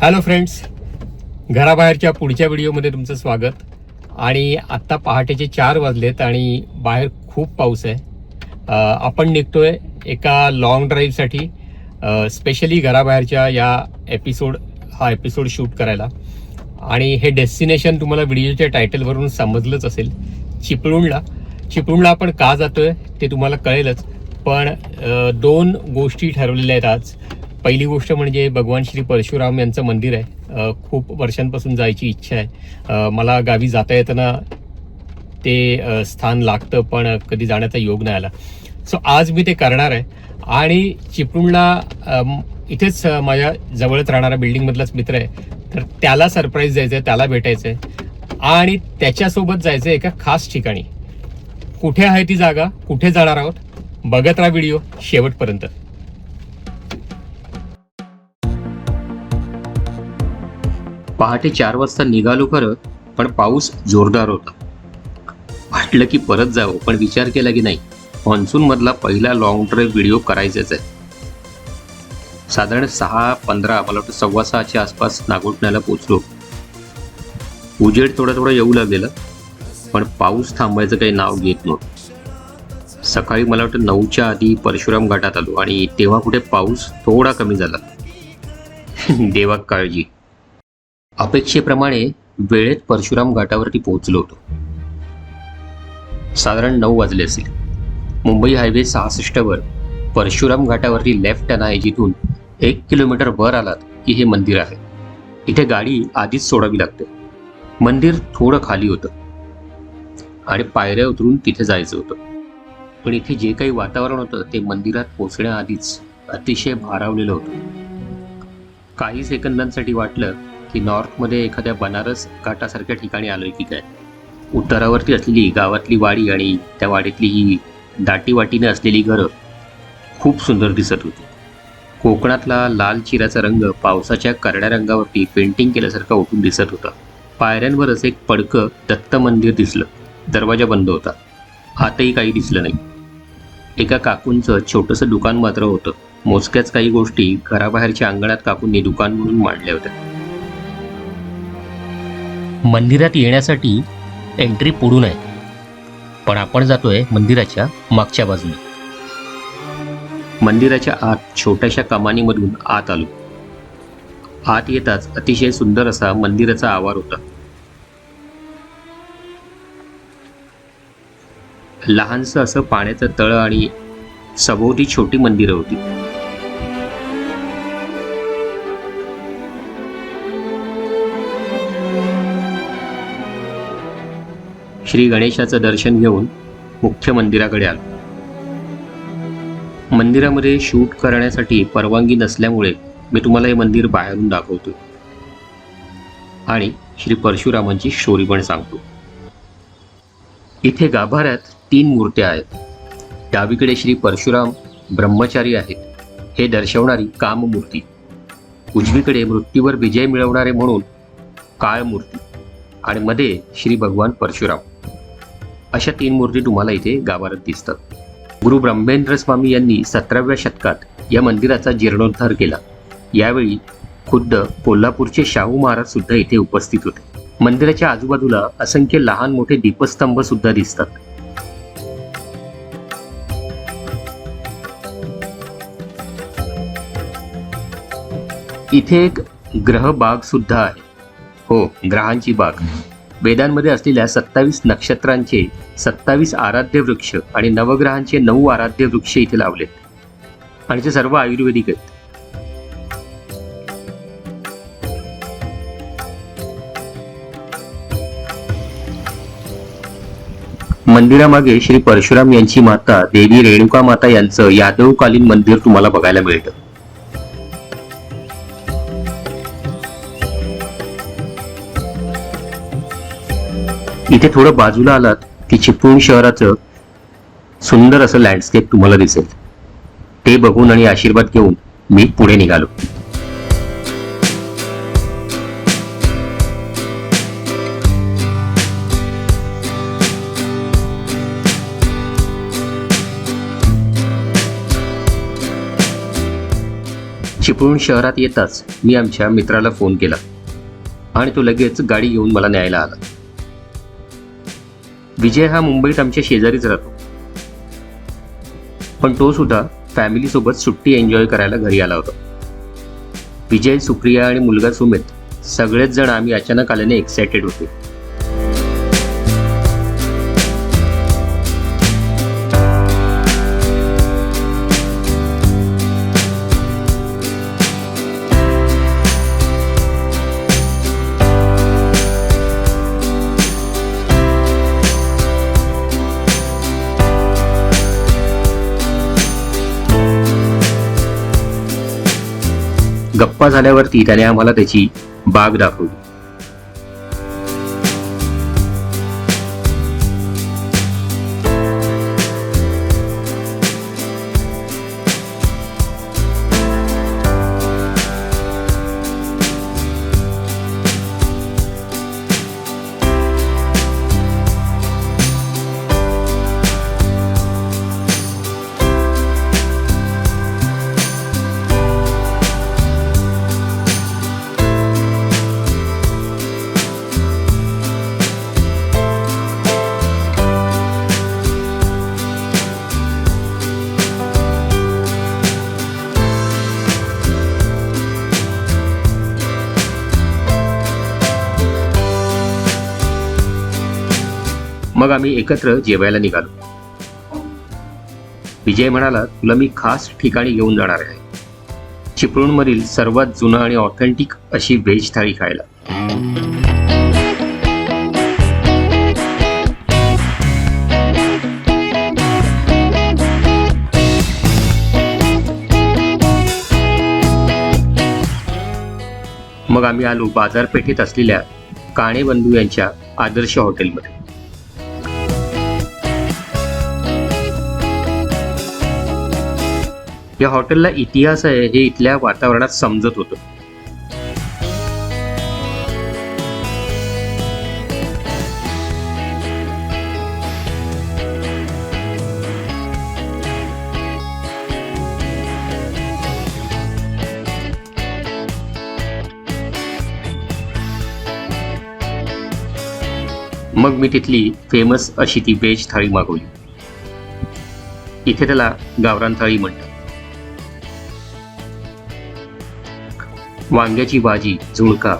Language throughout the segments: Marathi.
हॅलो फ्रेंड्स, घराबाहेरच्या पुढच्या व्हिडिओमध्ये तुमचं स्वागत. आणि आत्ता पहाटेचे 4 वाजलेत आणि बाहेर खूप पाऊस आहे. आपण निघतोय एका लॉंग ड्राईव्हसाठी, स्पेशली घराबाहेरच्या हा एपिसोड शूट करायला. आणि हे डेस्टिनेशन तुम्हाला व्हिडिओच्या टायटलवरून समजलंच असेल, चिपळूणला आपण का जातोय ते तुम्हाला कळेलच. पण 2 गोष्टी ठरवलेल्या आहेत आज. पहिली गोष्ट म्हणजे भगवान श्री परशुराम यांचं मंदिर आहे. खूप वर्षांपासून जायची इच्छा आहे. मला गावी जाता येताना ते स्थान लागतं, पण कधी जाण्याचा योग नाही आला. सो आज मी ते करणार आहे. आणि चिपळूणला इथेच माझ्या जवळच राहणारा बिल्डिंगमधलाच मित्र आहे, तर त्याला सरप्राईज द्यायचं आहे, त्याला भेटायचं आहे आणि त्याच्यासोबत जायचं आहे एका खास ठिकाणी. कुठे आहे ती जागा, कुठे जाणार आहोत, बघत राहा व्हिडिओ शेवटपर्यंत. पहाटे 4 वाजता निघालो खरं, पण पाऊस जोरदार होता. वाटलं की परत जावं, पण विचार केला की नाही, मान्सून मधला पहिला लॉंग ड्राईव्ह व्हिडिओ करायचाच आहे. साधारण 6:15 मला वाटतं 6:15च्या आसपास नागोठण्याला पोचलो. उजेड थोडं येऊ लागलेलं, पण पाऊस थांबायचं काही नाव घेत नव्हतं. सकाळी मला वाटतं 9च्या आधी परशुराम घाटात आलो आणि तेव्हा कुठे पाऊस थोडा कमी झाला. देवा काळजी. अपेक्षेप्रमाणे वेळेत परशुराम घाटावरती पोहोचलो होतो. साधारण 9 वाजले असतील. मुंबई हायवे 66 वर परशुराम घाटावरती लेफ्ट टर्न आहे, जिथून 1 किलोमीटर वर आलात की हे मंदिर आहे. इथे गाडी आधीच सोडावी लागते. मंदिर थोडं खाली होतं आणि पायऱ्या उतरून तिथे जायचं होतं. पण इथे जे काही वातावरण होतं ते मंदिरात पोहोचण्याआधीच अतिशय भारावलेलं होतं. काही सेकंदांसाठी वाटलं की नॉर्थमध्ये एखाद्या बनारस घाटासारख्या ठिकाणी आलोय की काय. उतारावरती असलेली गावातली वाडी आणि त्या वाडीतली ही दाटीवाटीने असलेली घरं खूप सुंदर दिसत होती. कोकणातला लाल चिराचा रंग पावसाच्या करड्या रंगावरती पेंटिंग केल्यासारखा उठून दिसत होता. पायऱ्यांवरच एक पडकं दत्त मंदिर दिसलं. दरवाजा बंद होता. आतही काही दिसलं नाही. एका काकूंचं छोटंसं दुकान मात्र होतं. मोजक्याच काही गोष्टी घराबाहेरच्या अंगणात काकूंनी दुकान म्हणून मांडल्या होत्या. मंदिरात येण्यासाठी एंट्री पुढून आहे, पण आपण जातोय मंदिराच्या मागच्या बाजूने. मंदिराच्या आत छोट्याशा कमानीमधून आत आलो. आत येताच अतिशय सुंदर असा मंदिराचा आवार होता. लहानसं असं पाण्याचं तळ आणि सभोवती छोटी मंदिरं होती. श्री गणेशाचं दर्शन घेऊन मुख्य मंदिराकडे आलो. मंदिरामध्ये शूट करण्यासाठी परवानगी नसल्यामुळे मी तुम्हाला हे मंदिर बाहेरून दाखवतो आणि श्री परशुरामांची स्टोरी पण सांगतो. इथे गाभाऱ्यात 3 मूर्त्या आहेत. डावीकडे श्री परशुराम ब्रह्मचारी आहेत, हे दर्शवणारी काममूर्ती. उजवीकडे मृत्यूवर विजय मिळवणारे म्हणून काळ मूर्ती आणि मध्ये श्री भगवान परशुराम. अशा 3 मूर्ती तुम्हाला इथे गाभाऱ्यात दिसतात. गुरु ब्रह्मेंद्र स्वामी यांनी 17व्या शतकात या मंदिराचा जीर्णोद्धार केला. यावेळी खुद्द कोल्हापूरचे शाहू महाराज सुद्धा इथे उपस्थित होते. मंदिराच्या आजूबाजूला असंख्य लहान मोठे दीपस्तंभ सुद्धा दिसतात. इथे एक ग्रह बाग सुद्धा आहे. हो, ग्रहांची बाग. वेदांमध्ये असलेल्या 27 नक्षत्रांचे 27 आराध्य वृक्ष आणि नवग्रहांचे 9 आराध्य वृक्ष इथे लावलेत आणि ते सर्व आयुर्वेदिक आहेत. मंदिरामागे श्री परशुराम यांची माता देवी रेणुका माता यांचं यादवकालीन मंदिर तुम्हाला बघायला मिळतं. इथे थोडं बाजूला आलात की चिपळूण शहराचं सुंदर असं लँडस्केप तुम्हाला दिसेल. ते बघून आणि आशीर्वाद घेऊन मी पुढे निघालो. चिपळूण शहरात येताच मी आमच्या मित्राला फोन केला आणि तो लगेच गाडी घेऊन मला न्यायला आला. विजय हा मुंबईत आमच्या शेजारीच राहतो, पण तो सुद्धा फॅमिली सोबत सुट्टी एन्जॉय करायला घरी आला होता. विजय, सुप्रिया आणि मुलगा सुमित सगळेच जण आम्ही अचानक आल्याने एक्सायटेड होते. गप्पा झाल्यावरती त्याने आम्हाला त्याची बाग दाखवली. मग आम्ही एकत्र जेवायला निघालो. विजय म्हणाला, तुला मी खास ठिकाणी घेऊन जाणार आहे, चिपळूणमधील सर्वात जुनं आणि ऑथेंटिक अशी व्हेज थाळी खायला. मग आम्ही आलो बाजारपेठेत असलेल्या काणे बंधू यांच्या आदर्श हॉटेलमध्ये. या हॉटेलला इतिहास आहे हे इथल्या वातावरणात समजत होतं. मग मी तिथली फेमस अशी ती व्हेज थाळी मागवली. इथे त्याला गावरान थाळी म्हणतात. वांग्याची भाजी, झुणका,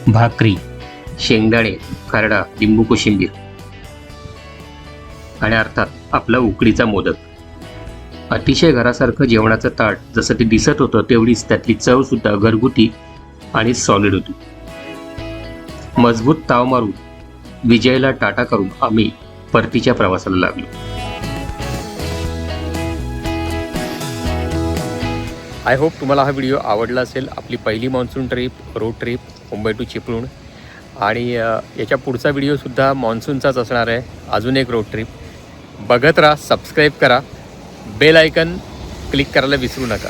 भाकरी, शेंगदाणे, खरडा, लिंबू कोशिंबीर आणि अर्थात आपला उकडीचा मोदक. अतिशय घरासारखं जेवणाचं ताट जसं ते दिसत होतं तेवढीच त्यातली चव सुद्धा घरगुती आणि सॉलिड होती. मजबूत ताव मारून विजयला टाटा करून आम्ही परतीच्या प्रवासाला लागलो. आय होप तुम्हाला हा व्हिडिओ आवडला असेल. आपली पहिली monsoon trip, road trip Mumbai to Chiplun, आणि याच्या पुढचा व्हिडिओसुद्धा मान्सूनचाच असणार आहे, अजून एक रोड ट्रिप. बघत राहा, सबस्क्राईब करा, बेल आयकन क्लिक करायला विसरू नका.